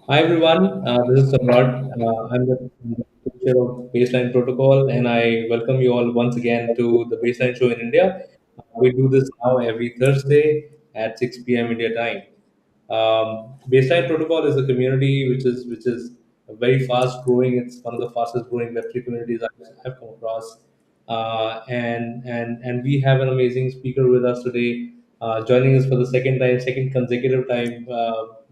Hi everyone, this is Samrat. I'm the chair of Baseline Protocol, and I welcome you all once again to the Baseline Show in India. We do this now every Thursday at 6 p.m. India time. Baseline Protocol is a community which is very fast growing. It's one of the fastest growing Web3 communities I've come across, and we have an amazing speaker with us today, joining us for the second consecutive time.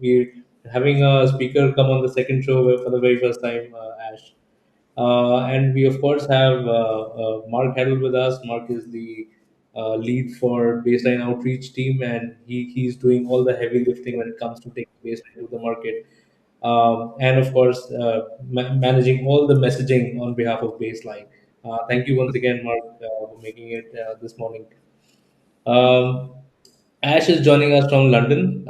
We're having a speaker come on the second show for the very first time, Ash. And we of course have Mark Heddle with us. Mark is the lead for Baseline Outreach team, and he's doing all the heavy lifting when it comes to taking Baseline to the market, and of course managing all the messaging on behalf of Baseline. Thank you once again, Mark, for making it this morning. Um, Ash is joining us from London.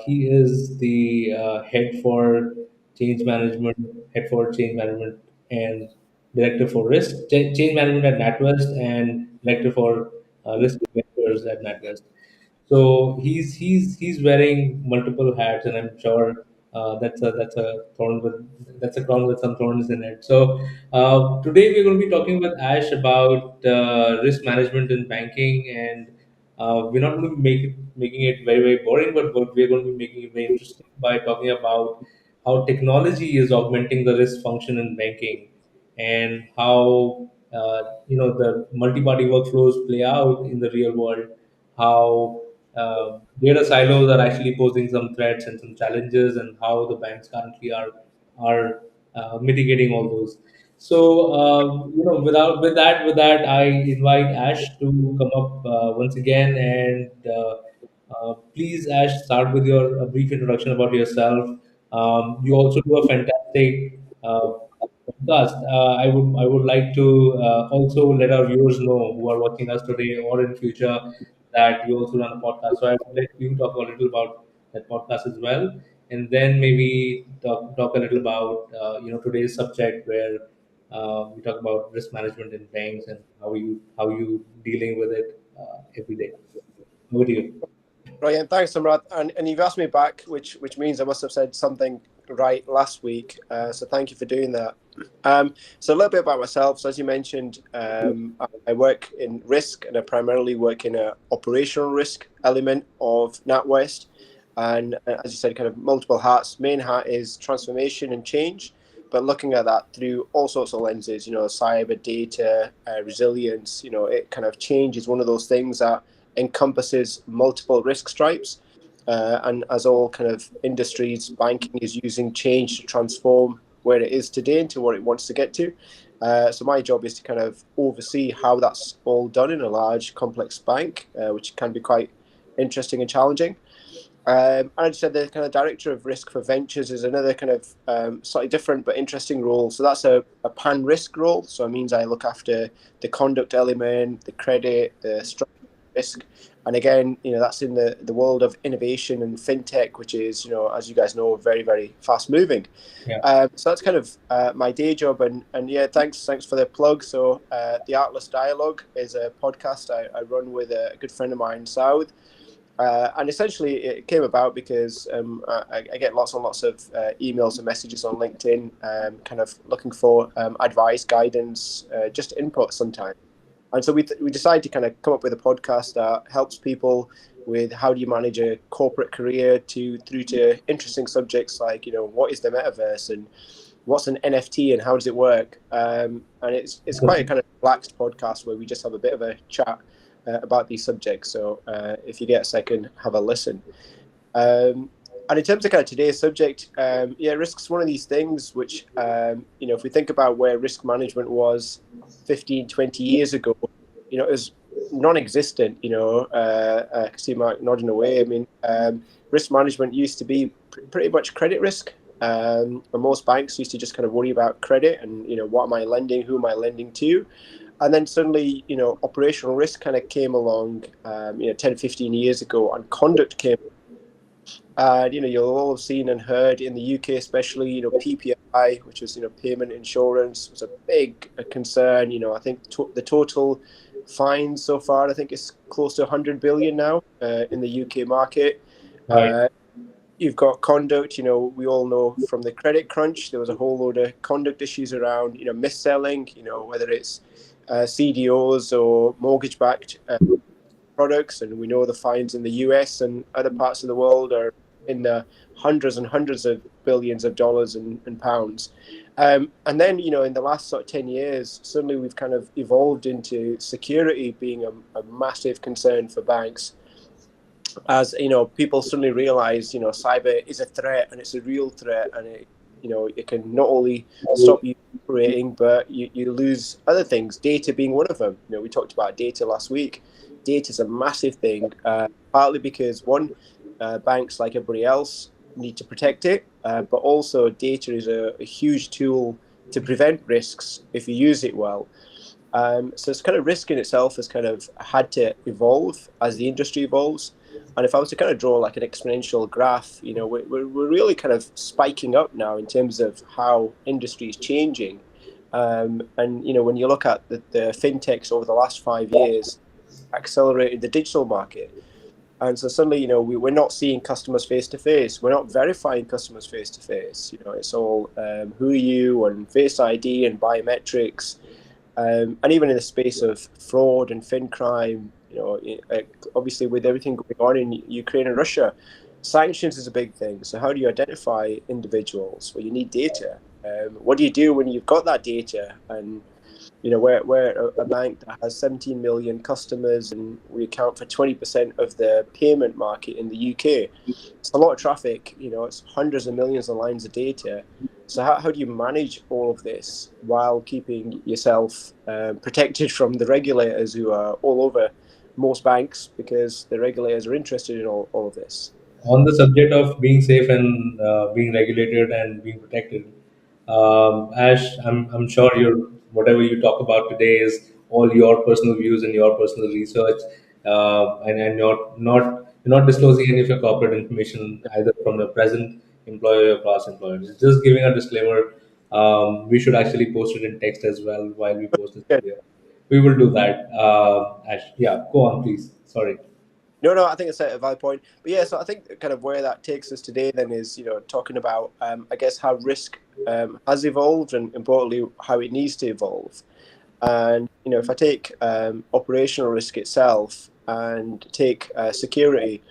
He is the head for change management, and director for change management at NatWest, and director for risk vectors at NatWest. So he's wearing multiple hats, and I'm sure that's a crown with some thorns in it. So today we're going to be talking with Ash about risk management in banking, and we're not going to making it very boring, but we're going to be making it very interesting by talking about how technology is augmenting the risk function in banking, and how the multi-party workflows play out in the real world, how data silos are actually posing some threats and some challenges, and how the banks currently are mitigating all those. So with that, I invite Ash to come up once again, and please, Ash, start with your a brief introduction about yourself. You also do a fantastic podcast. I would like to also let our viewers know who are watching us today or in future that you also run a podcast. So I would let you talk a little about that podcast as well, and then maybe talk a little about today's subject, where we talk about risk management in banks and how you dealing with it every day. Over to you. Right, and thanks, Samrat. And you've asked me back, which means I must have said something right last week. So thank you for doing that. So a little bit about myself. So as you mentioned, I work in risk, and I primarily work in a operational risk element of NatWest. And as you said, kind of multiple hats. Main hat is transformation and change, but looking at that through all sorts of lenses. Cyber, data, resilience. It kind of change is one of those things that encompasses multiple risk stripes. And as all kind of industries, banking is using change to transform where it is today into what it wants to get to. So my job is to kind of oversee how that's all done in a large, complex bank, which can be quite interesting and challenging. And I just said the kind of director of risk for ventures is another kind of slightly different but interesting role. So that's a pan risk role. So it means I look after the conduct element, the credit, the structure risk. And again, that's in the world of innovation and fintech, which is, as you guys know, very, very fast moving. Yeah. So that's kind of my day job. And yeah, thanks for the plug. So the Atlas Dialogue is a podcast I run with a good friend of mine, South. And essentially, it came about because I get lots and lots of emails and messages on LinkedIn, kind of looking for advice, guidance, just input sometimes. And so we decided to kind of come up with a podcast that helps people with how do you manage a corporate career through to interesting subjects like, what is the metaverse and what's an NFT and how does it work? And it's quite a kind of relaxed podcast where we just have a bit of a chat about these subjects. So if you get a second, have a listen. And in terms of kind of today's subject, risk's one of these things which, if we think about where risk management was 15, 20 years ago, it was non-existent. I can see Mark nodding away. I mean, risk management used to be pretty much credit risk. And most banks used to just kind of worry about credit and, what am I lending, who am I lending to? And then suddenly, operational risk kind of came along, 10, 15 years ago, and conduct came. You'll all have seen and heard in the UK, especially, PPI, which is, payment insurance, was a big concern. I think the total fines so far, I think it's close to 100 billion now in the UK market. Right. you've got conduct. We all know from the credit crunch, there was a whole load of conduct issues around, mis-selling, whether it's CDOs or mortgage-backed products, and we know the fines in the US and other parts of the world are in the hundreds and hundreds of billions of dollars and pounds. And then, in the last sort of 10 years, suddenly we've kind of evolved into security being a massive concern for banks, as people suddenly realize cyber is a threat, and it's a real threat, and it can not only stop you operating, but you lose other things, data being one of them. We talked about data last week. Data is a massive thing, partly because one, banks like everybody else need to protect it, but also data is a huge tool to prevent risks if you use it well. So it's kind of risk in itself has kind of had to evolve as the industry evolves. And if I was to kind of draw like an exponential graph, we're really kind of spiking up now in terms of how industry is changing. And when you look at the fintechs over the last 5 years, accelerated the digital market. And so suddenly, we're not seeing customers face to face. We're not verifying customers face to face. It's all who are you and Face ID and biometrics. And even in the space of fraud and fin crime, obviously with everything going on in Ukraine and Russia, sanctions is a big thing. So how do you identify individuals? Well, you need data. What do you do when you've got that data? And we're a bank that has 17 million customers, and we account for 20% of the payment market in the UK. It's a lot of traffic. It's hundreds of millions of lines of data. So how do you manage all of this while keeping yourself protected from the regulators who are all over most banks, because the regulators are interested in all of this? On the subject of being safe and being regulated and being protected, Ash, I'm sure your whatever you talk about today is all your personal views and your personal research, and you're not disclosing any of your corporate information either from the present employer or past employers. Just giving a disclaimer. We should actually post it in text as well while we post this Yeah. video. We will do that. Ash, yeah, go on, please. Sorry. No, I think it's a valid point. But yeah, so I think kind of where that takes us today then is, talking about, I guess, how risk has evolved, and importantly, how it needs to evolve. And, if I take operational risk itself and take security,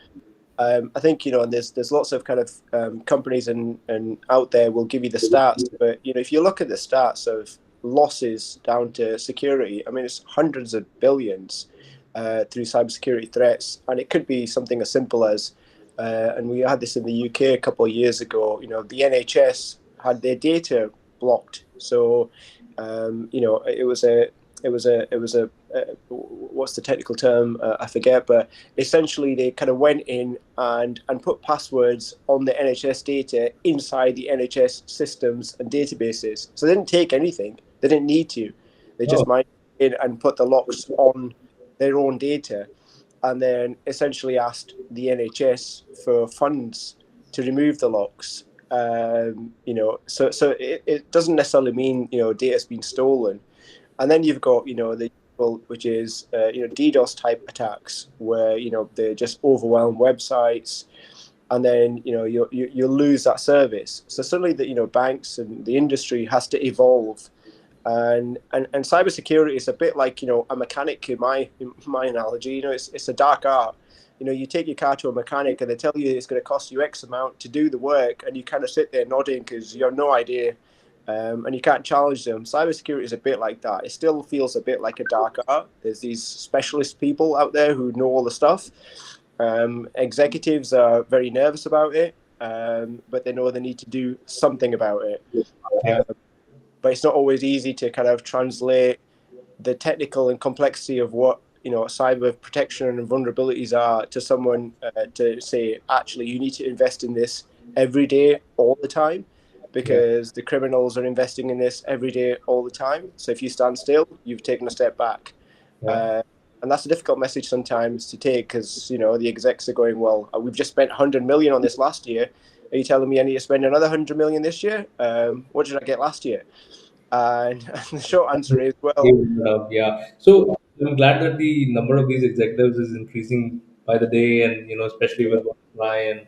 I think, and there's lots of kind of companies and out there will give you the stats, but if you look at the stats of losses down to security, I mean, it's hundreds of billions through cybersecurity threats, and it could be something as simple as, and we had this in the UK a couple of years ago. The NHS had their data blocked, so it was a what's the technical term? I forget, but essentially they kind of went in and put passwords on the NHS data inside the NHS systems and databases. So they didn't take anything. They didn't need to. They just Oh, might in and put the locks on their own data, and then essentially asked the NHS for funds to remove the locks. So it doesn't necessarily mean data's been stolen. And then you've got the which is DDoS type attacks, where they just overwhelm websites, and then you lose that service. So suddenly the banks and the industry has to evolve, and cybersecurity is a bit like a mechanic in my analogy. It's a dark art. You take your car to a mechanic and they tell you it's going to cost you X amount to do the work, and you kind of sit there nodding because you have no idea, and you can't challenge them. Cybersecurity is a bit like that. It still feels a bit like a dark art. There's these specialist people out there who know all the stuff. Executives are very nervous about it, but they know they need to do something about it. yeah. But it's not always easy to kind of translate the technical and complexity of what cyber protection and vulnerabilities are to someone, to say, actually, you need to invest in this every day, all the time, Yeah. because the criminals are investing in this every day, all the time. So if you stand still, you've taken a step back. Yeah. Uh, and that's a difficult message sometimes to take, because the execs are going, well, we've just spent 100 million on this last year. Are you telling me I need to spend another 100 million this year? What did I get last year? And the short answer is, well, Yeah. So I'm glad that the number of these executives is increasing by the day, and especially with Ryan,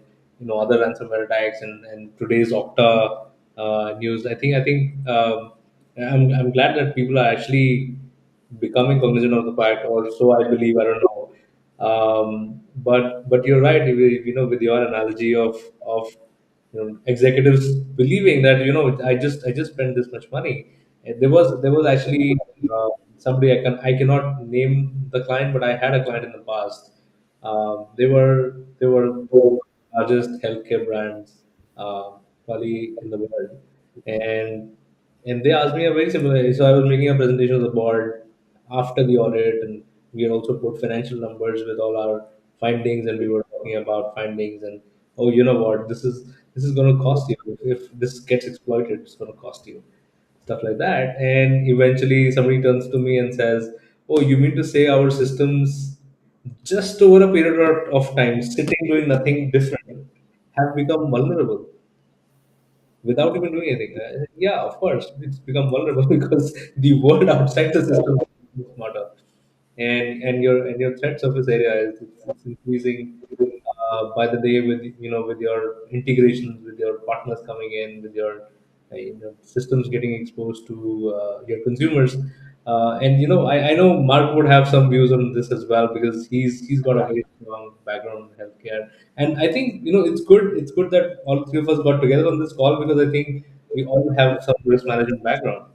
other ransomware attacks and today's Okta news. I'm glad that people are actually becoming cognizant of the fact, or so I believe. I don't know. But you're right. With your analogy of executives believing that I just spent this much money. There was actually somebody I cannot name the client, but I had a client in the past. They were largest healthcare brands, probably in the world, and they asked me a very similar. So I was making a presentation to the board after the audit, and we had also put financial numbers with all our findings, and we were talking about findings. And oh, you know what, this is going to cost you if this gets exploited. It's going to cost you stuff like that. And eventually, somebody turns to me and says, "Oh, you mean to say our systems, just over a period of time, sitting doing nothing different, have become vulnerable?" Without even doing anything. Yeah, of course, it's become vulnerable because the world outside the system is smarter, and your threat surface area it's increasing by the day with with your integrations with your partners coming in with your systems getting exposed to your consumers. And I know Mark would have some views on this as well because he's got a very strong background in healthcare. And I think it's good that all three of us got together on this call because I think we all have some risk management background.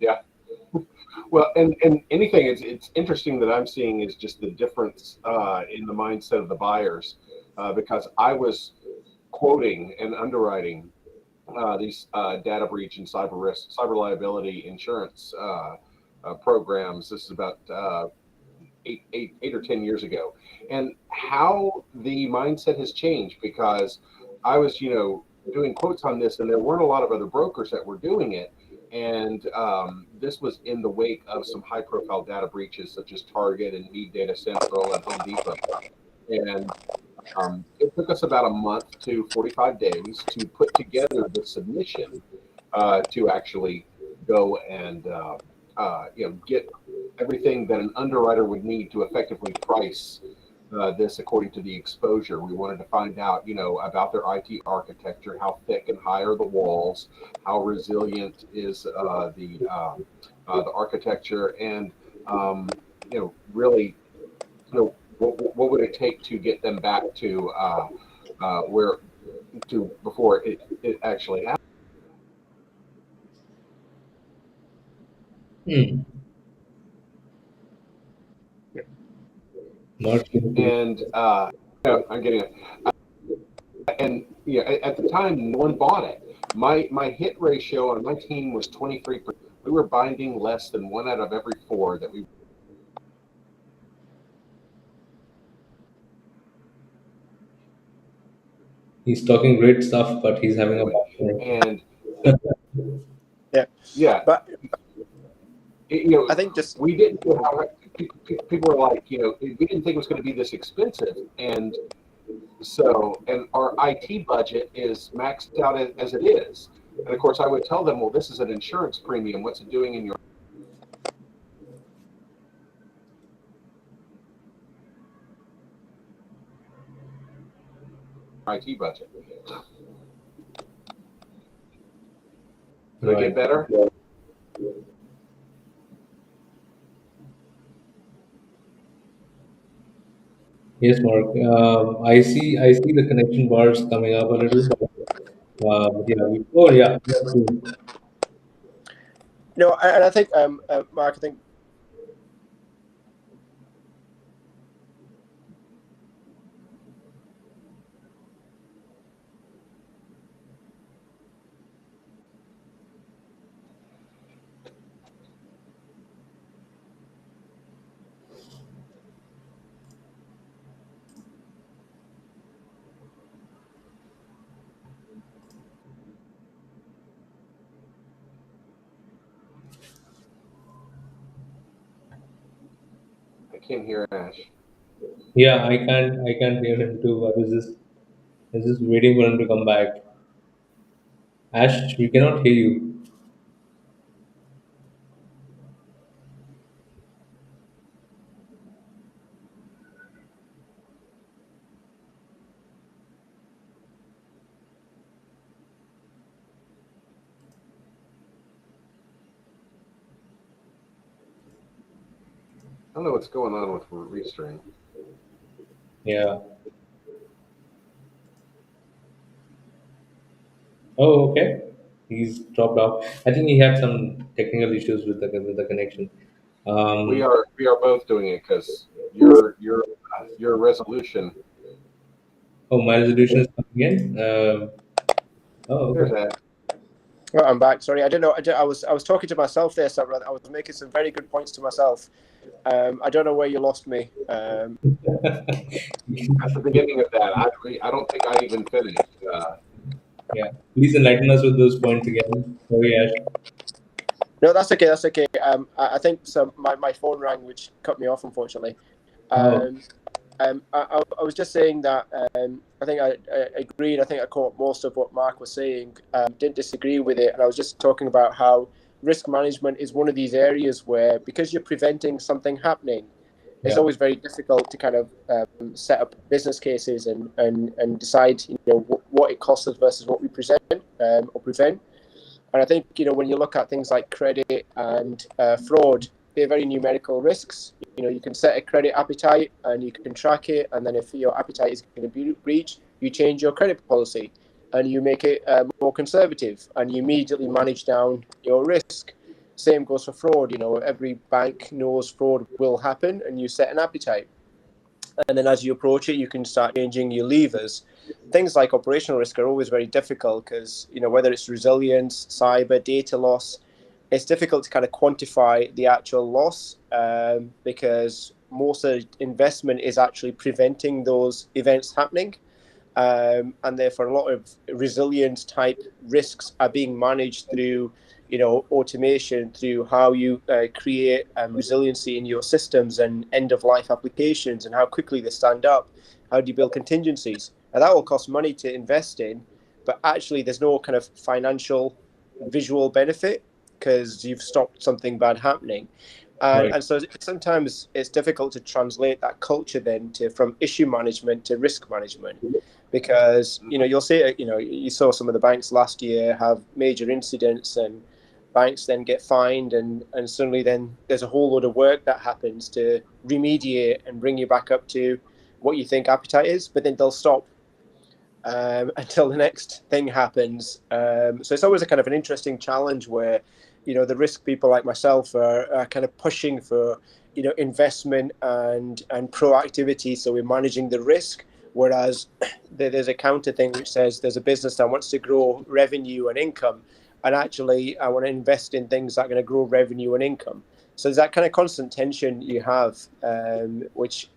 Yeah. Well, and anything, it's interesting that I'm seeing is just the difference in the mindset of the buyers, because I was quoting and underwriting these data breach and cyber risk, cyber liability insurance programs. This is about 8 or 10 years ago, and how the mindset has changed because I was, doing quotes on this, and there weren't a lot of other brokers that were doing it. And this was in the wake of some high-profile data breaches, such as Target and Need Data Central and Home Depot. And it took us about a month to 45 days to put together the submission to actually go and get everything that an underwriter would need to effectively price this according to the exposure. We wanted to find out, about their IT architecture, how thick and high are the walls, how resilient is the architecture, and really, what would it take to get them back to where to before it actually happened. Hmm. Not really. And I'm getting it. And at the time, no one bought it. My hit ratio on my team was 23%. We were binding less than one out of every four that we. He's talking great stuff, but he's having a bad connection. And Yeah, yeah, but it, I think just we didn't know how people were like, we didn't think it was going to be this expensive. And so, and our IT budget is maxed out as it is. And of course, I would tell them, well, this is an insurance premium. What's it doing in your IT budget? Did I get Right. better? Yes, Mark. I see the connection bars coming up a little, but yeah. Oh, yeah. That's true. no, and I think Mark, I think I can't hear Ash. Yeah, I can't hear him too. I was just waiting for him to come back. Ash, we cannot hear you. I don't know what's going on with Restream. Yeah. Oh, okay. He's dropped off. I think he had some technical issues with the connection. Um, We are both doing it because your resolution. oh, my resolution is coming in. Oh, There's okay. that. Well, I'm back. Sorry, I don't know. I was talking to myself there, Samrat. I was making some very good points to myself. I don't know where you lost me. At the beginning of that. I don't think I even finished. Yeah. Please enlighten us with those points again. Sorry, Ash. No, that's okay. That's okay. I think so. My phone rang, which cut me off, unfortunately. Oh, Um, I was just saying that I think I agreed. I think I caught most of what Mark was saying. Didn't disagree with it, and I was just talking about how risk management is one of these areas where, because you're preventing something happening, it's yeah. always very difficult to kind of set up business cases and decide, what it costs us versus what we present or prevent. And I think, when you look at things like credit and fraud, they're very numerical risks. You can set a credit appetite and you can track it. And then if your appetite is going to be breached, you change your credit policy and you make it more conservative and you immediately manage down your risk. Same goes for fraud. Every bank knows fraud will happen and you set an appetite. And then as you approach it, you can start changing your levers. Things like operational risk are always very difficult because, whether it's resilience, cyber, data loss, it's difficult to kind of quantify the actual loss because most of the investment is actually preventing those events happening. And therefore, a lot of resilience type risks are being managed through, automation, through how you create resiliency in your systems and end of life applications and how quickly they stand up. How do you build contingencies? And that will cost money to invest in, but actually, there's no kind of financial visual benefit because you've stopped something bad happening. And, Right. and so sometimes it's difficult to translate that culture then to from issue management to risk management because you'll see you saw some of the banks last year have major incidents and banks then get fined and suddenly then there's a whole load of work that happens to remediate and bring you back up to what you think appetite is, but then they'll stop until the next thing happens. So it's always a kind of an interesting challenge where, the risk people like myself are kind of pushing for, investment and proactivity. So we're managing the risk, whereas there's a counter thing which says there's a business that wants to grow revenue and income, and actually I want to invest in things that are going to grow revenue and income. So there's that kind of constant tension you have, which,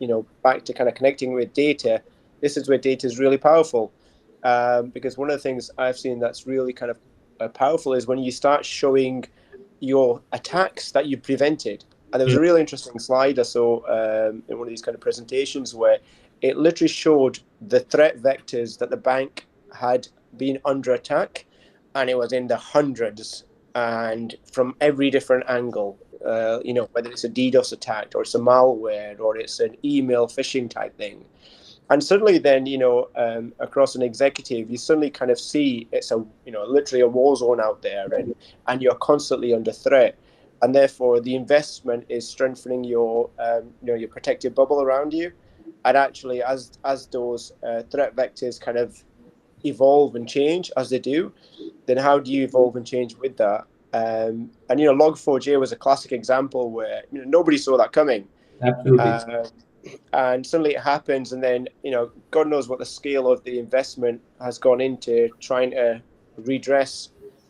back to kind of connecting with data, this is where data is really powerful. Because one of the things I've seen that's really kind of powerful is when you start showing your attacks that you prevented. And there was Mm. a really interesting slide I saw in one of these kind of presentations where it literally showed the threat vectors that the bank had been under attack, and it was in the hundreds and from every different angle. Whether it's a DDoS attack or it's a malware or it's an email phishing type thing. And suddenly then, across an executive, you suddenly kind of see it's literally a war zone out there, and you're constantly under threat. And therefore the investment is strengthening your protective bubble around you. And actually, as those threat vectors kind of evolve and change as they do, then how do you evolve and change with that? And Log4j was a classic example where nobody saw that coming. Absolutely. Uh, and suddenly it happens, and then God knows what the scale of the investment has gone into trying to redress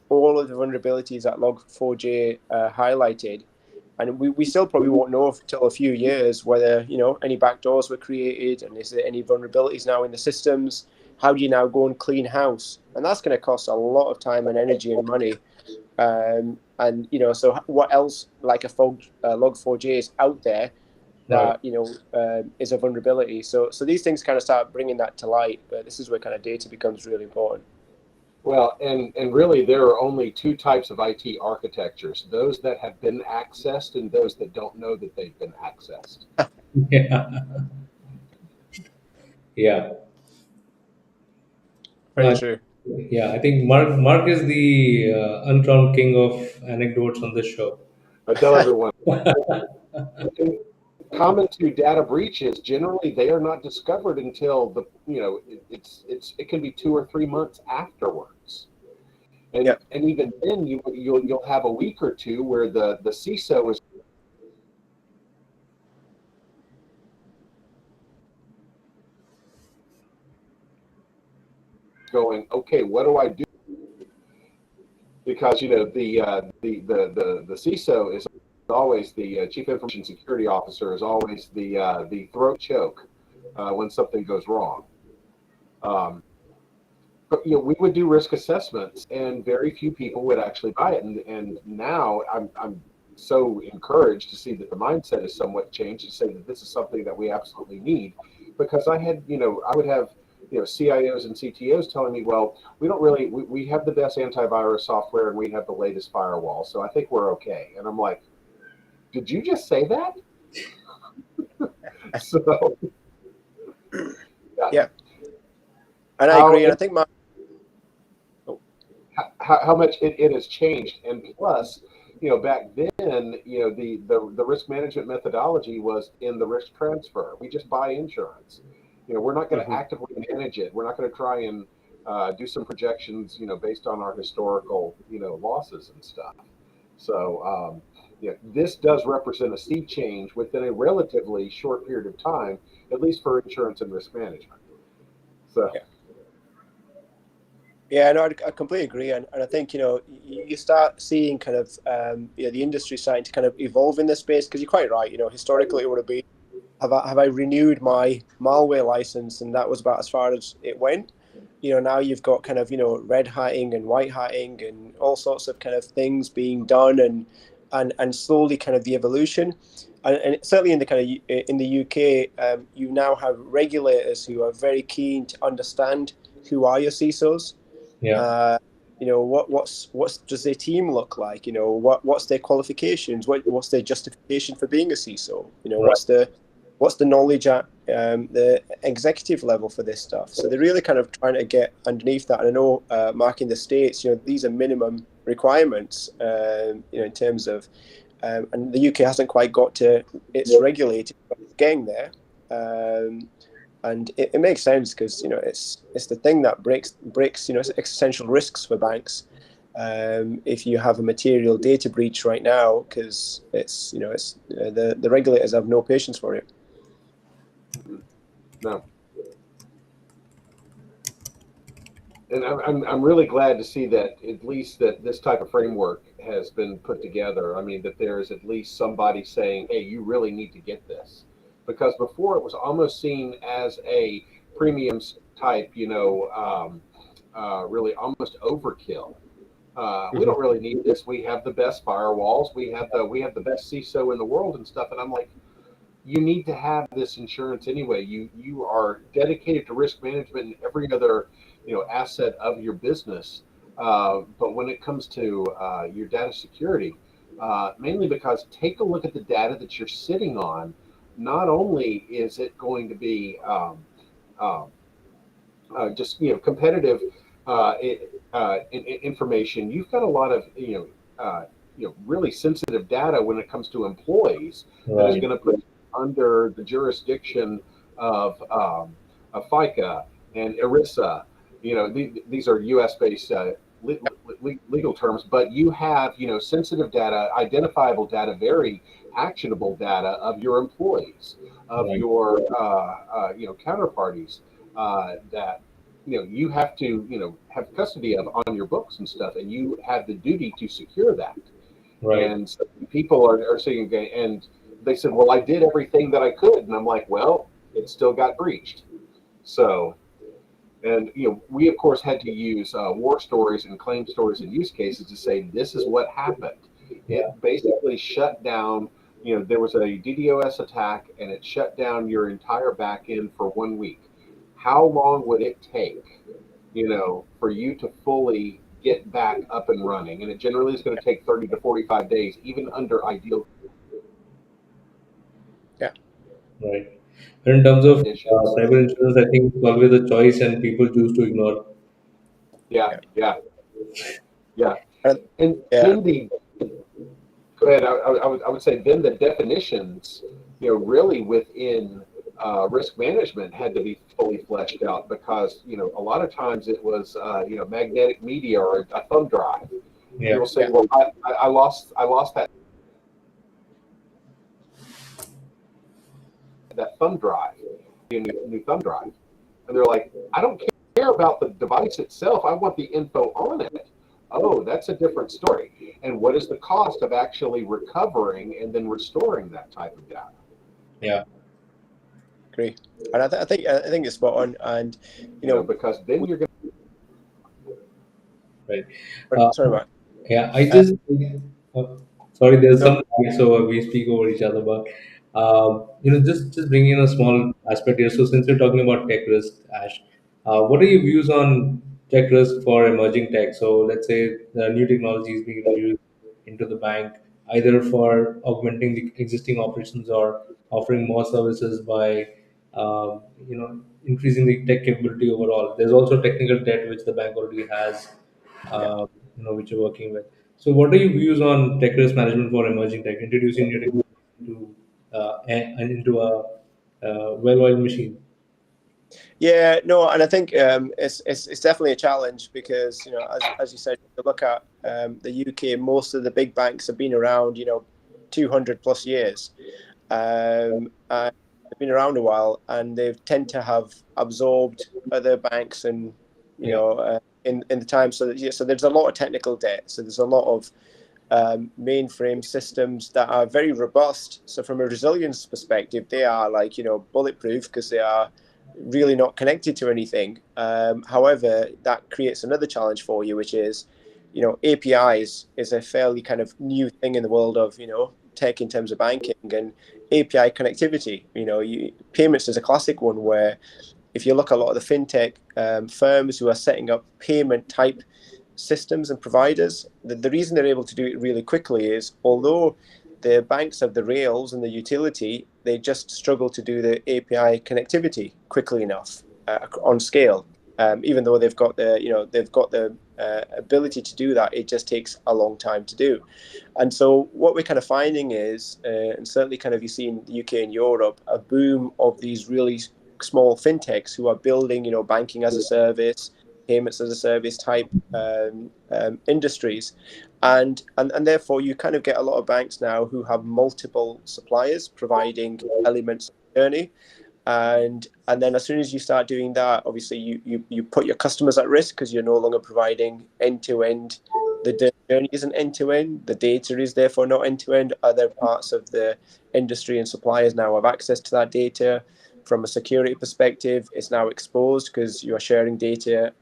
all of the vulnerabilities that Log4j highlighted. And we still probably won't know until a few years whether any backdoors were created and is there any vulnerabilities now in the systems. How do you now go and clean house? And that's going to cost a lot of time and energy and money. And so what else like a Log4j is out there Right. that is a vulnerability. So these things kind of start bringing that to light. But this is where kind of data becomes really important. Well, and really, there are only two types of IT architectures: those that have been accessed and those that don't know that they've been accessed. Yeah. Yeah. Very Uh, true. yeah. I think Mark is the uncrowned king of anecdotes on this show. I tell everyone, common to data breaches, generally they are not discovered until the it can be 2 or 3 months afterwards. Yeah. And even then you'll have a week or two where the CISO is going, okay, what do I do? Because the CISO is always the chief information security officer is always the throat choke when something goes wrong. Um, but we would do risk assessments, and very few people would actually buy it. And now I'm so encouraged to see that the mindset is somewhat changed to say that this is something that we absolutely need, because I would have CIOs and CTOs telling me, well, we don't really we have the best antivirus software and we have the latest firewall, so I think we're okay. And I'm like, did you just say that? So yeah. Yeah. And I how agree. And I think my oh, how much it has changed. And plus, back then, the risk management methodology was in the risk transfer. We just buy insurance. We're not going to Mhm. actively manage it. We're not going to try and do some projections, based on our historical, losses and stuff. So, this does represent a sea change within a relatively short period of time, at least for insurance and risk management. So, yeah. Yeah, no, I completely agree, and I think you start seeing kind of the industry starting to kind of evolve in this space, because you're quite right. Historically it would have been, have I renewed my malware license, and that was about as far as it went. Now you've got kind of red hatting and white hatting and all sorts of kind of things being done, and slowly kind of the evolution, and certainly in the kind of in the UK, you now have regulators who are very keen to understand who are your CISOs. Yeah. uh, what's does their team look like? What's their qualifications? What's their justification for being a CISO? Right. What's the knowledge at the executive level for this stuff? So they're really kind of trying to get underneath that. And I know, Mark, in the States, these are minimum requirements, in terms of, and the UK hasn't quite got to its regulated, but it's getting there. And it makes sense, because it's the thing that breaks existential risks for banks. If you have a material data breach right now, because it's the regulators have no patience for it. no. And I'm really glad to see that at least that this type of framework has been put together. I mean, that there's at least somebody saying, hey, you really need to get this. Because before it was almost seen as a premium type, really almost overkill. We Mhm. don't really need this. We have the best firewalls. We have the best CISO in the world and stuff. And I'm like, you need to have this insurance anyway. You are dedicated to risk management and every other asset of your business. But when it comes to your data security, mainly because take a look at the data that you're sitting on. Not only is it going to be um, just competitive information, you've got a lot of really sensitive data when it comes to employees that is Right. going to put under the jurisdiction of FICA and ERISA. These are U.S. based legal terms, but you have sensitive data, identifiable data, very actionable data of your employees, of Right. your counterparties, that you have to have custody of on your books and stuff, and you have the duty to secure that. Right. And so people are saying, okay, and they said, well, I did everything that I could, and I'm like, well, it still got breached. So, and we of course had to use war stories and claim stories and use cases to say this is what happened. Yeah. It basically shut down. There was a DDoS attack, and it shut down your entire back end for 1 week. How long would it take, for you to fully get back up and running? And it generally is going to take 30 to 45 days, even under ideal Yeah. Right. But in terms of conditions. cyber insurance, I think it's always a choice, and people choose to ignore. Yeah, Yeah. yeah, yeah. And, And yeah. then the Go ahead. I would say then the definitions, really within risk management had to be fully fleshed out because, a lot of times it was, magnetic media or a thumb drive. Yeah. You'll say, Yeah, well, I lost that thumb drive, a new thumb drive. And they're like, I don't care about the device itself. I want the info on it. Oh, that's a different story. And what is the cost of actually recovering and then restoring that type of data? Yeah. agree. And I think it's spot on. And Because then you're going Right. Uh, sorry, Mark. yeah, I Uh, just uh, sorry. There's no, some so we speak over each other, but just bringing in a small aspect here. So since we're talking about tech risk, Ash, what are your views on tech risk for emerging tech? So let's say the new technology is being introduced into the bank, either for augmenting the existing operations or offering more services by increasing the tech capability overall. There's also technical debt which the bank already has, yeah. which you're working with. So, what are your views on tech risk management for emerging tech, introducing new technology into into a well-oiled machine? Yeah, no, and I think it's definitely a challenge because as you said, if you look at the UK, most of the big banks have been around 200 plus years, and they've been around a while, and they tend to have absorbed other banks, and Yeah, in the time, so that, yeah, so there's a lot of technical debt, so there's a lot of mainframe systems that are very robust. So from a resilience perspective, they are like bulletproof because they are really not connected to anything. However, that creates another challenge for you, which is APIs is a fairly kind of new thing in the world of tech in terms of banking and API connectivity. Payments is a classic one where if you look at a lot of the fintech firms who are setting up payment type systems and providers, the reason they're able to do it really quickly is although the banks have the rails and the utility, they just struggle to do the API connectivity quickly enough on scale. Even though they've got the ability to do that, it just takes a long time to do. And so what we're kind of finding is, and certainly kind of you see in the UK and Europe, a boom of these really small fintechs who are building, banking as a service, payments as a service type industries, and therefore you kind of get a lot of banks now who have multiple suppliers providing elements of the journey, and then as soon as you start doing that, obviously you put your customers at risk because you're no longer providing end to end. The journey isn't end to end. The data is therefore not end to end. Other parts of the industry and suppliers now have access to that data. From a security perspective, it's now exposed because you are sharing data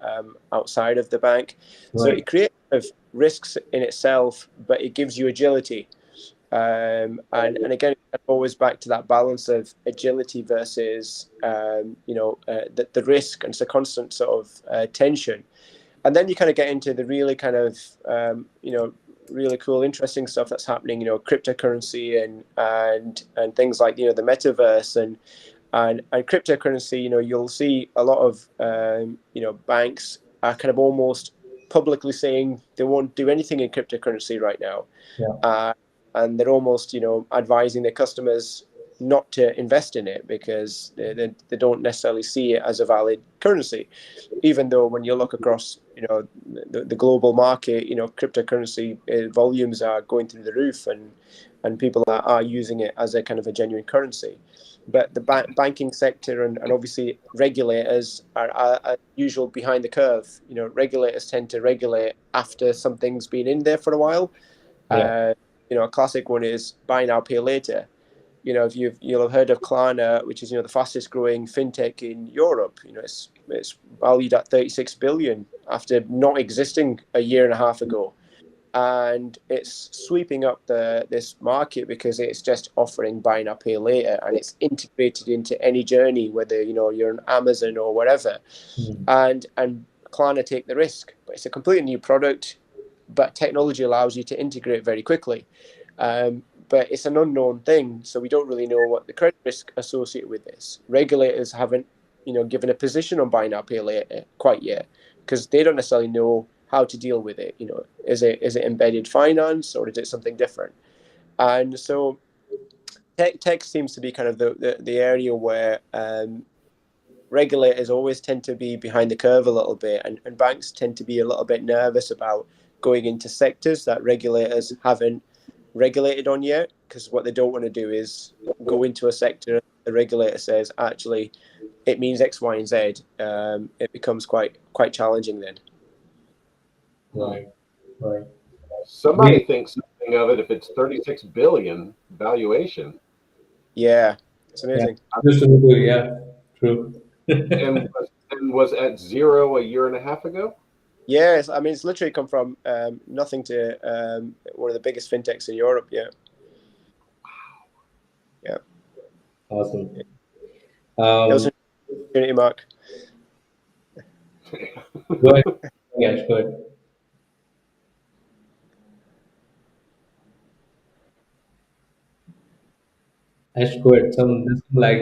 outside of the bank. So right. it creates risks in itself, but it gives you agility. And again, always back to that balance of agility versus the risk, and it's a constant sort of tension. And then you kind of get into the really kind of really cool, interesting stuff that's happening. Cryptocurrency and things like the metaverse and cryptocurrency. You'll see a lot of banks are kind of almost publicly saying they won't do anything in cryptocurrency right now, Yeah. uh, and they're almost advising their customers not to invest in it because they don't necessarily see it as a valid currency, even though when you look across the global market, cryptocurrency volumes are going through the roof, and people are using it as a kind of a genuine currency. But the banking sector and obviously regulators are usual behind the curve. Regulators tend to regulate after something's been in there for a while. Yeah. uh, a classic one is buy now, pay later. If you'll have heard of Klarna, which is the fastest growing fintech in Europe. It's valued at 36 billion after not existing a year and a half ago, and it's sweeping up this market because it's just offering buy now, pay later, and it's integrated into any journey, whether you're on Amazon or whatever, Mm. and Klarna take the risk, but it's a completely new product, but technology allows you to integrate very quickly. But it's an unknown thing, so we don't really know what the credit risk associated with this. Regulators haven't, given a position on buy now, pay later quite yet, because they don't necessarily know how to deal with it. Is it embedded finance or is it something different? And so tech seems to be kind of the area where regulators always tend to be behind the curve a little bit, and banks tend to be a little bit nervous about going into sectors that regulators haven't regulated on yet, because what they don't want to do is go into a sector the regulator says actually it means X, Y, and Z. It becomes quite challenging then. Hmm. Right, right. Somebody We thinks something of it if it's 36 billion valuation. Yeah, it's yeah, amazing. used to do, yeah, true. And was at zero a year and a half ago. Yes, I mean it's literally come from nothing to one of the biggest fintechs in Europe. Yeah, yeah. Awesome. It was Um, an opportunity, Mark. Go ahead. Yeah, go ahead. Ash, go ahead. There's some like,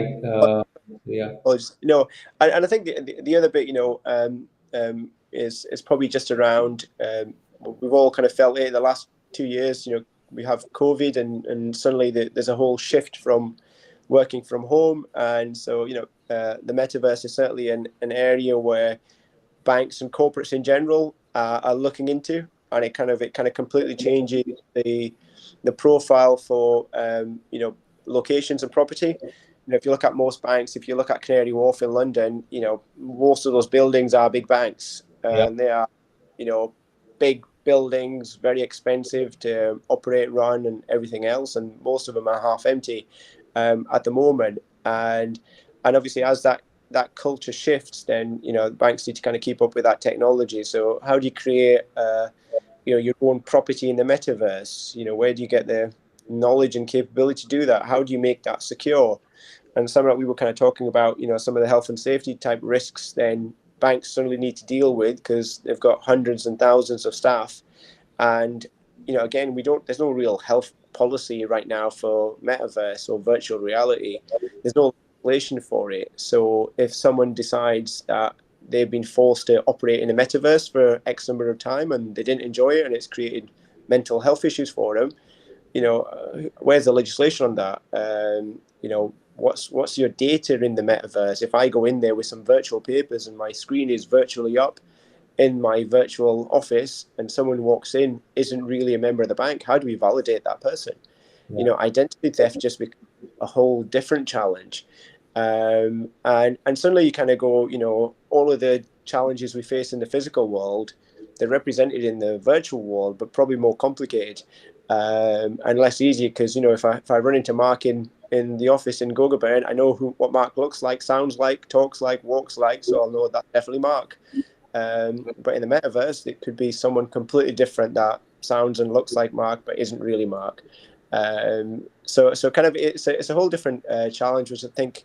yeah, Apologies. No, and I think the other bit, is probably just around. We've all kind of felt it the last 2 years. We have COVID, and suddenly there's a whole shift from working from home, and so the metaverse is certainly an area where banks and corporates in general are looking into, and it kind of completely changes the profile for locations and property. If you look at most banks, if you look at Canary Wharf in London, most of those buildings are big banks, yeah, and they are big buildings, very expensive to operate, run, and everything else, and most of them are half empty at the moment. And obviously, as that culture shifts, then banks need to kind of keep up with that technology. So how do you create your own property in the metaverse? Where do you get the knowledge and capability to do that? How do you make that secure? And some of that we were kind of talking about, some of the health and safety type risks then banks suddenly need to deal with because they've got hundreds and thousands of staff. And again, we don't there's no real health policy right now for metaverse or virtual reality. There's no legislation for it. So if someone decides that they've been forced to operate in a metaverse for X number of time and they didn't enjoy it and it's created mental health issues for them, where's the legislation on that? What's your data in the metaverse? If I go in there with some virtual papers and my screen is virtually up in my virtual office and someone walks in isn't really a member of the bank, how do we validate that person? yeah, Identity theft just becomes a whole different challenge. And suddenly you kind of go, all of the challenges we face in the physical world, they're represented in the virtual world, but probably more complicated and less easy because, if I run into Mark in the office in Gogaburn, I know what Mark looks like, sounds like, talks like, walks like, so I'll know that's definitely Mark. But in the metaverse, it could be someone completely different that sounds and looks like Mark, but isn't really Mark. So kind of it's a whole different challenge, which I think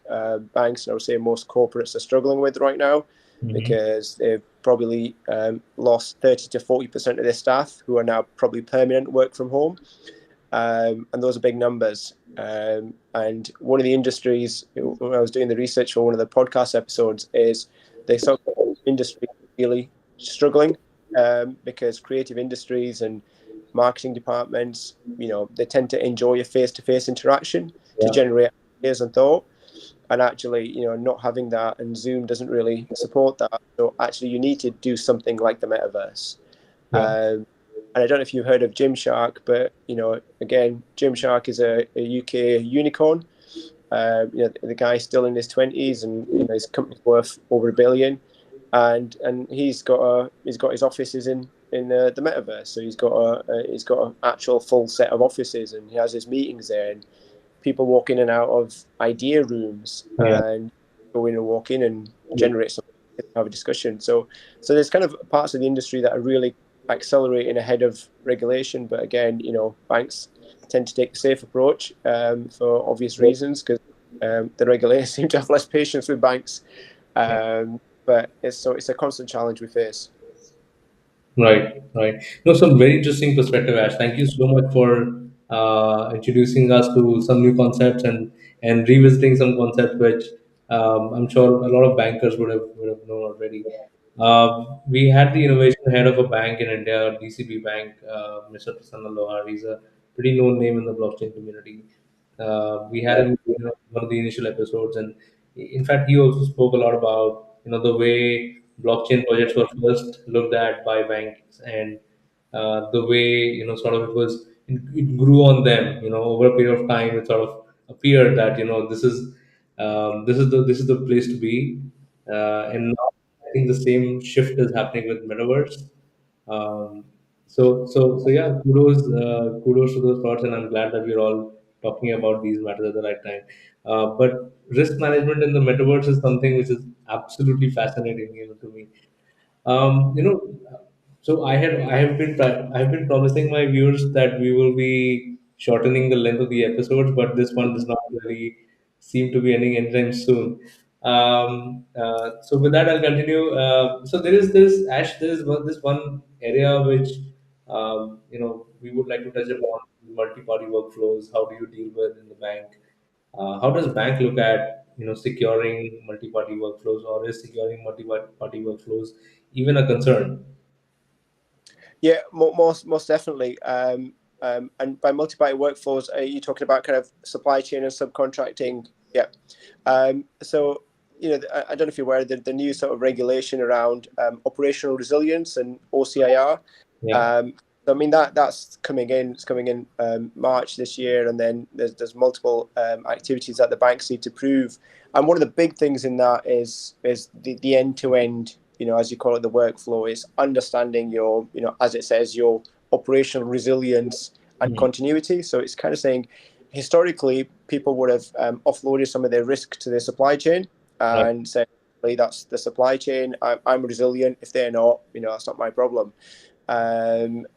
banks and I would say most corporates are struggling with right now hmm, because they've probably lost 30 to 40% of their staff who are now probably permanent work from home. And those are big numbers. And one of the industries, when I was doing the research for one of the podcast episodes, is the sort of industry really struggling because creative industries and marketing departments, they tend to enjoy a face-to-face interaction to yeah, generate ideas and thought. And actually, not having that and Zoom doesn't really support that. So actually, you need to do something like the metaverse. yeah, Um, and I don't know if you've heard of Gymshark, but again, Gymshark is a UK unicorn. The guy's still in his 20s, and his company's worth over 1 billion, and he's got his offices in the metaverse. So he's got an actual full set of offices, and he has his meetings there, and people walk in and out of idea rooms yeah, and go in and walk in and generate some have a discussion. So there's kind of parts of the industry that are really accelerating ahead of regulation, but again, banks tend to take the safe approach for obvious reasons because the regulators seem to have less patience with banks. yeah. But it's a constant challenge we face. Right, right. No, some very interesting perspective, Ash. Thank you so much for introducing us to some new concepts and revisiting some concepts which I'm sure a lot of bankers would have known already. We had the innovation head of a bank in India, DCB Bank, Mr. Prasanna Lohar. He's a pretty known name in the blockchain community. We had him in one of the initial episodes, and in fact, he also spoke a lot about the way blockchain projects were first looked at by banks, and the way sort of it grew on them. Over a period of time, it sort of appeared that this is the place to be, and now I think the same shift is happening with metaverse. Um, so yeah, kudos to those thoughts, and I'm glad that we're all talking about these matters at the right time. But risk management in the metaverse is something which is absolutely fascinating, to me. Um, you know, so I have been promising my viewers that we will be shortening the length of the episodes, but this one does not really seem to be ending anytime soon. So with that, I'll continue. So there is this one area which we would like to touch upon: multi-party workflows. How do you deal with in the bank? How does bank look at securing multi-party workflows, or is securing multi-party workflows even a concern? Yeah, most definitely. And by multi-party workflows, are you talking about kind of supply chain and subcontracting? Yeah. So I don't know if you're aware of the new sort of regulation around operational resilience and OCIR. Yeah. Um, so I mean that's coming in. It's coming in March this year, and then there's multiple activities that the banks need to prove. And one of the big things in that is the end to end. As you call it, the workflow is understanding your, as it says, your operational resilience and Mhm. continuity. So it's kind of saying, historically, people would have offloaded some of their risk to their supply chain Right. and said, "Hey, that's the supply chain. I'm resilient. If they're not, that's not my problem." And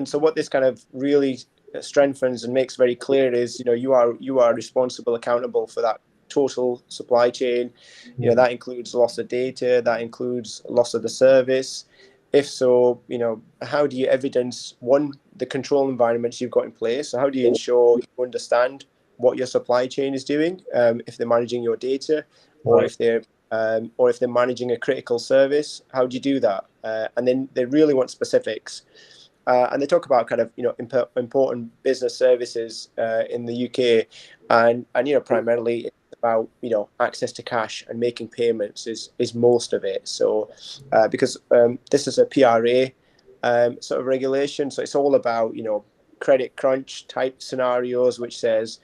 so what this kind of really strengthens and makes very clear is, you are responsible, accountable for that total supply chain. Mhm. That includes loss of data, that includes loss of the service. If so, how do you evidence, one, the control environments you've got in place? So how do you ensure you understand what your supply chain is doing, if they're managing your data, or Right. if they're managing a critical service? How do you do that? And then they really want specifics. And they talk about kind of important business services in the UK, and primarily it's about access to cash and making payments is most of it. So because this is a PRA sort of regulation, so it's all about credit crunch type scenarios, which says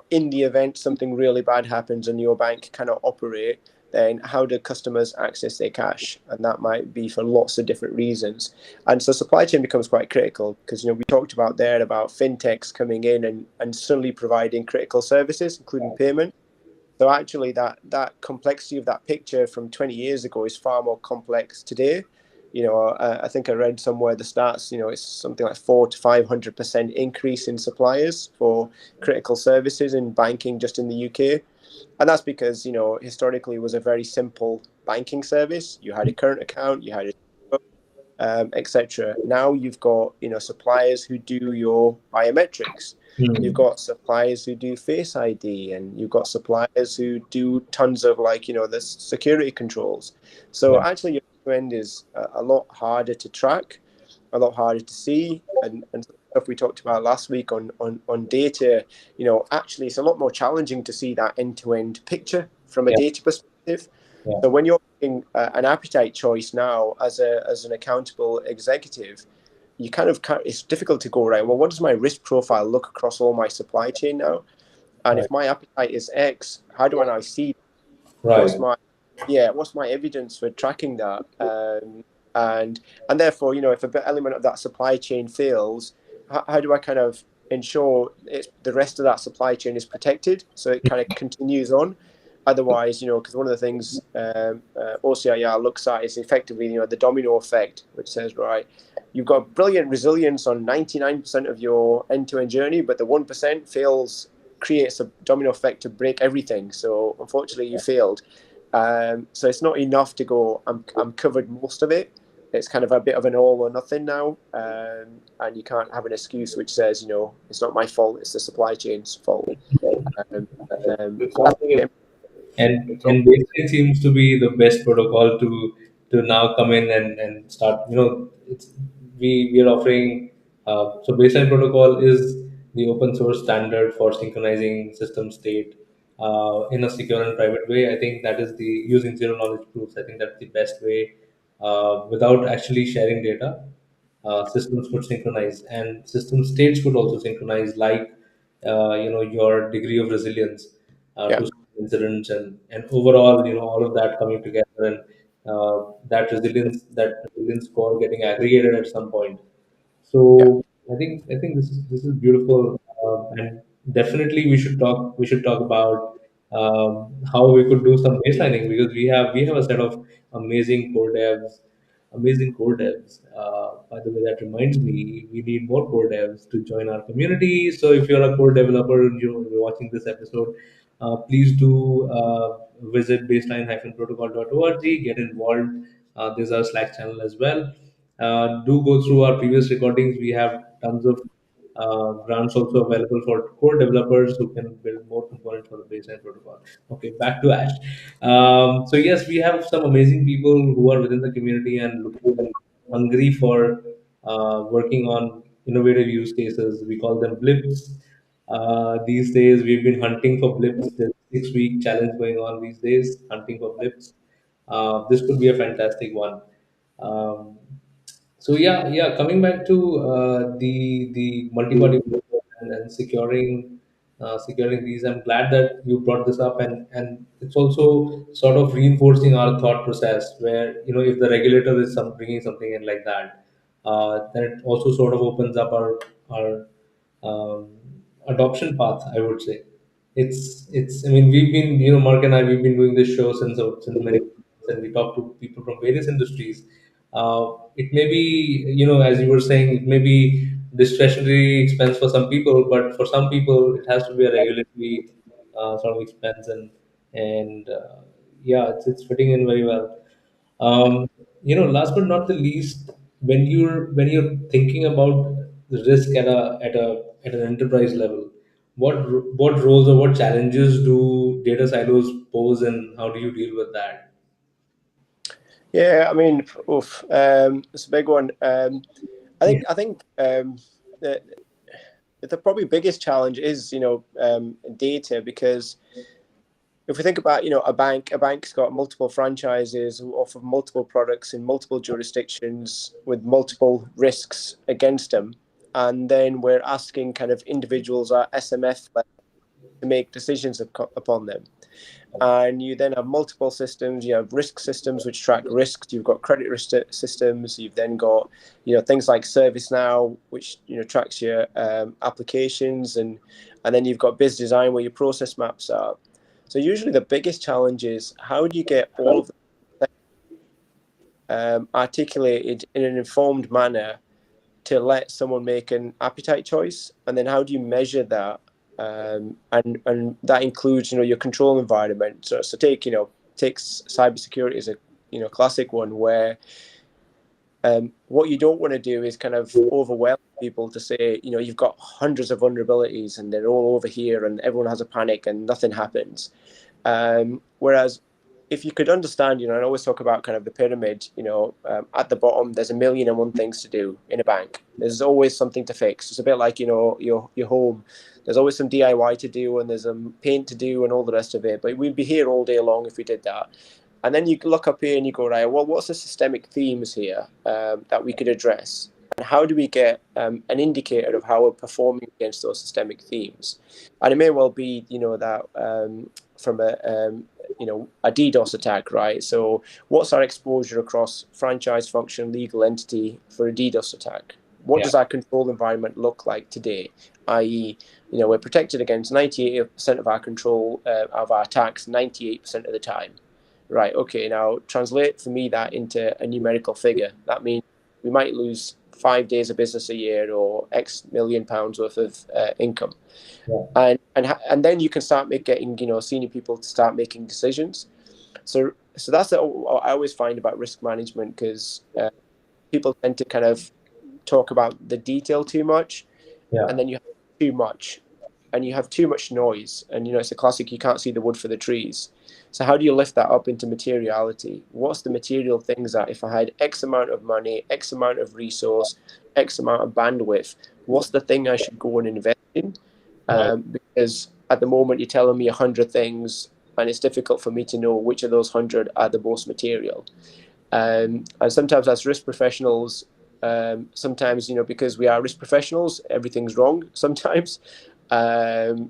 in the event something really bad happens and your bank cannot operate, then how do customers access their cash? And that might be for lots of different reasons. And so supply chain becomes quite critical because we talked about there about fintechs coming in and suddenly providing critical services, including payment. So actually, that complexity of that picture from 20 years ago is far more complex today. I think I read somewhere the stats. It's something like 400 to 500% increase in suppliers for critical services in banking just in the UK, and that's because historically it was a very simple banking service. You had a current account, you had a etc. Now you've got suppliers who do your biometrics. You've Mhm. got suppliers who do Face ID, and you've got suppliers who do tons of the security controls. So Yeah. actually, your end is a lot harder to track, a lot harder to see, and stuff we talked about last week on data. Actually, it's a lot more challenging to see that end to end picture from a Yeah. data perspective. Yeah. So when you're making an appetite choice now as an accountable executive, you kind of it's difficult to go right. Well, what does my risk profile look across all my supply chain now? And Right. if my appetite is X, how do I now see what's Right. my what's my evidence for tracking that? And therefore, if a bit element of that supply chain fails, how do I kind of ensure the rest of that supply chain is protected so it kind of continues on? Otherwise, because one of the things OCIR looks at is effectively, the domino effect, which says, right, you've got brilliant resilience on 99% of your end-to-end journey, but the 1% fails, creates a domino effect to break everything. So unfortunately, you failed. So it's not enough to go, I'm covered most of it. It's kind of a bit of an all or nothing now. And you can't have an excuse which says, it's not my fault, it's the supply chain's fault. Um, It's that's only in, and it's only, basically seems to be the best protocol to now come in and start. It's we are offering. So baseline protocol is the open source standard for synchronizing system state in a secure and private way. I think that is the using zero knowledge proofs. I think that's the best way without actually sharing data. Systems could synchronize, and system states could also synchronize, like your degree of resilience Yeah, to incidents, and overall, all of that coming together, and that resilience score getting aggregated at some point. yeah, So I think this is beautiful, and definitely we should talk about how we could do some baselining, because we have a set of amazing core devs, amazing core devs. By the way, that reminds me, we need more core devs to join our community. So if you're a core developer and you're watching this episode, please do visit baseline-protocol.org, get involved. There's our Slack channel as well. Do go through our previous recordings. We have tons of grants also available for core developers who can build more components for the baseline protocol. Okay, back to Ash. So yes, we have some amazing people who are within the community and looking and hungry for working on innovative use cases. We call them blips. These days, we've been hunting for blips. There's a 6 week challenge going on these days, hunting for blips. This could be a fantastic one. Um, so yeah. Coming back to the multi-party and securing these, I'm glad that you brought this up, and it's also sort of reinforcing our thought process, where if the regulator is bringing something in like that, then it also sort of opens up our um, adoption path, I would say. It's. I mean, we've been, Mark and I, we've been doing this show since many months, and we talk to people from various industries. It may be, as you were saying, it may be discretionary expense for some people, but for some people, it has to be a regulatory sort of expense, and yeah, it's fitting in very well. Last but not the least, when you're thinking about the risk at an enterprise level, what roles or what challenges do data silos pose, and how do you deal with that? yeah. I mean, oof, it's a big one. I think the the probably biggest challenge is data, because if we think about a bank's got multiple franchises who offer multiple products in multiple jurisdictions with multiple risks against them, and then we're asking kind of individuals at SMF to make decisions upon them. And you then have multiple systems. You have risk systems which track risks. You've got credit risk systems. You've then got things like ServiceNow, which tracks your applications, and then you've got biz design where your process maps are. So usually the biggest challenge is, how do you get all of them articulated in an informed manner to let someone make an appetite choice, and then how do you measure that? And that includes your control environment. So takes cybersecurity as a classic one, where what you don't want to do is kind of overwhelm people to say you've got hundreds of vulnerabilities and they're all over here and everyone has a panic and nothing happens. Whereas if you could understand, I always talk about kind of the pyramid, at the bottom, there's a million and one things to do in a bank. There's always something to fix. It's a bit like, your home. There's always some DIY to do, and there's some paint to do and all the rest of it. But we'd be here all day long if we did that. And then you look up here and you go, right, well, what's the systemic themes here that we could address? And how do we get an indicator of how we're performing against those systemic themes? And it may well be, that from a DDoS attack, right? So what's our exposure across franchise, function, legal entity for a DDoS attack? What Yeah, does our control environment look like today? I.e., we're protected against 98% of our control of our attacks 98% of the time. Right, okay, now translate for me that into a numerical figure. That means we might lose 5 days of business a year, or X million pounds worth of income. yeah, And then you can start getting senior people to start making decisions. So that's what I always find about risk management, because people tend to kind of talk about the detail too much, yeah, and then you have too much. and you have too much noise, and it's a classic, you can't see the wood for the trees. So how do you lift that up into materiality? What's the material things that if I had X amount of money, X amount of resource, X amount of bandwidth, what's the thing I should go and invest in? Right. Because at the moment you're telling me 100 things, and it's difficult for me to know which of those 100 are the most material. And sometimes as risk professionals, sometimes because we are risk professionals, everything's wrong sometimes, and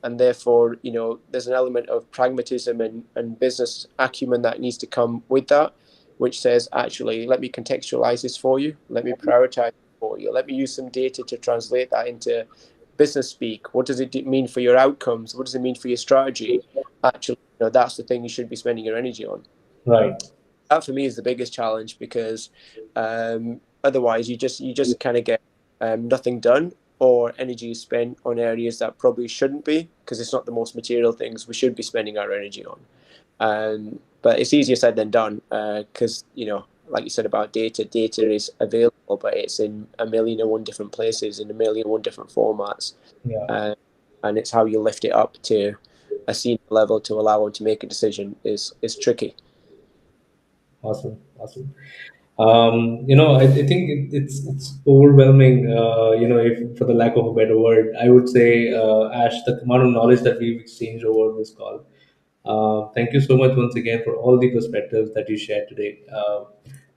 therefore there's an element of pragmatism and business acumen that needs to come with that, which says, actually, let me contextualize this for you, let me prioritize it for you, let me use some data to translate that into business speak. What does it mean for your outcomes? What does it mean for your strategy? Actually, that's the thing you should be spending your energy on. Right. That for me is the biggest challenge, because otherwise you just kind of get nothing done, or energy is spent on areas that probably shouldn't be, because it's not the most material things we should be spending our energy on. But it's easier said than done, because like you said about data is available, but it's in a million and one different places, in a million and one different formats, Yeah. uh, and it's how you lift it up to a senior level to allow them to make a decision is tricky. Awesome. Awesome. I think it's overwhelming. If for the lack of a better word, I would say, Ash, the amount of knowledge that we've exchanged over this call. Thank you so much once again for all the perspectives that you shared today.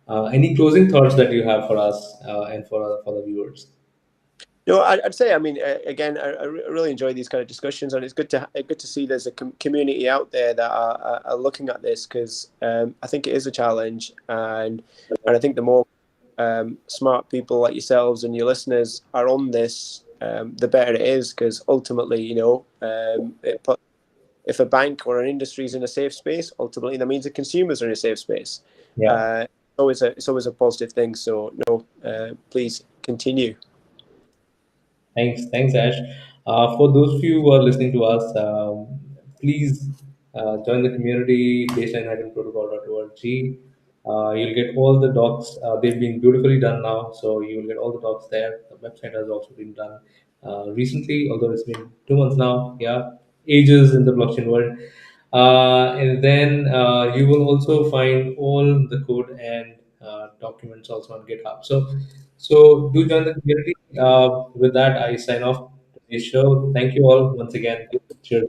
Any closing thoughts that you have for us and for the viewers? No, I'd say, I mean, again, I really enjoy these kind of discussions, and it's good to see there's a community out there that are looking at this, because I think it is a challenge, and I think the more smart people like yourselves and your listeners are on this, the better it is, because ultimately, if a bank or an industry is in a safe space, ultimately that means the consumers are in a safe space. Yeah. It's always a positive thing. So no, please continue. Thanks, Ash. For those of you who are listening to us, please join the community baselinehygiene You'll get all the docs. They've been beautifully done now, so you will get all the docs there. The website has also been done recently, although it's been 2 months now. Yeah, ages in the blockchain world. And then you will also find all the code and documents also on GitHub. So do join the community. With that, I sign off today's show. Thank you all once again. Cheers.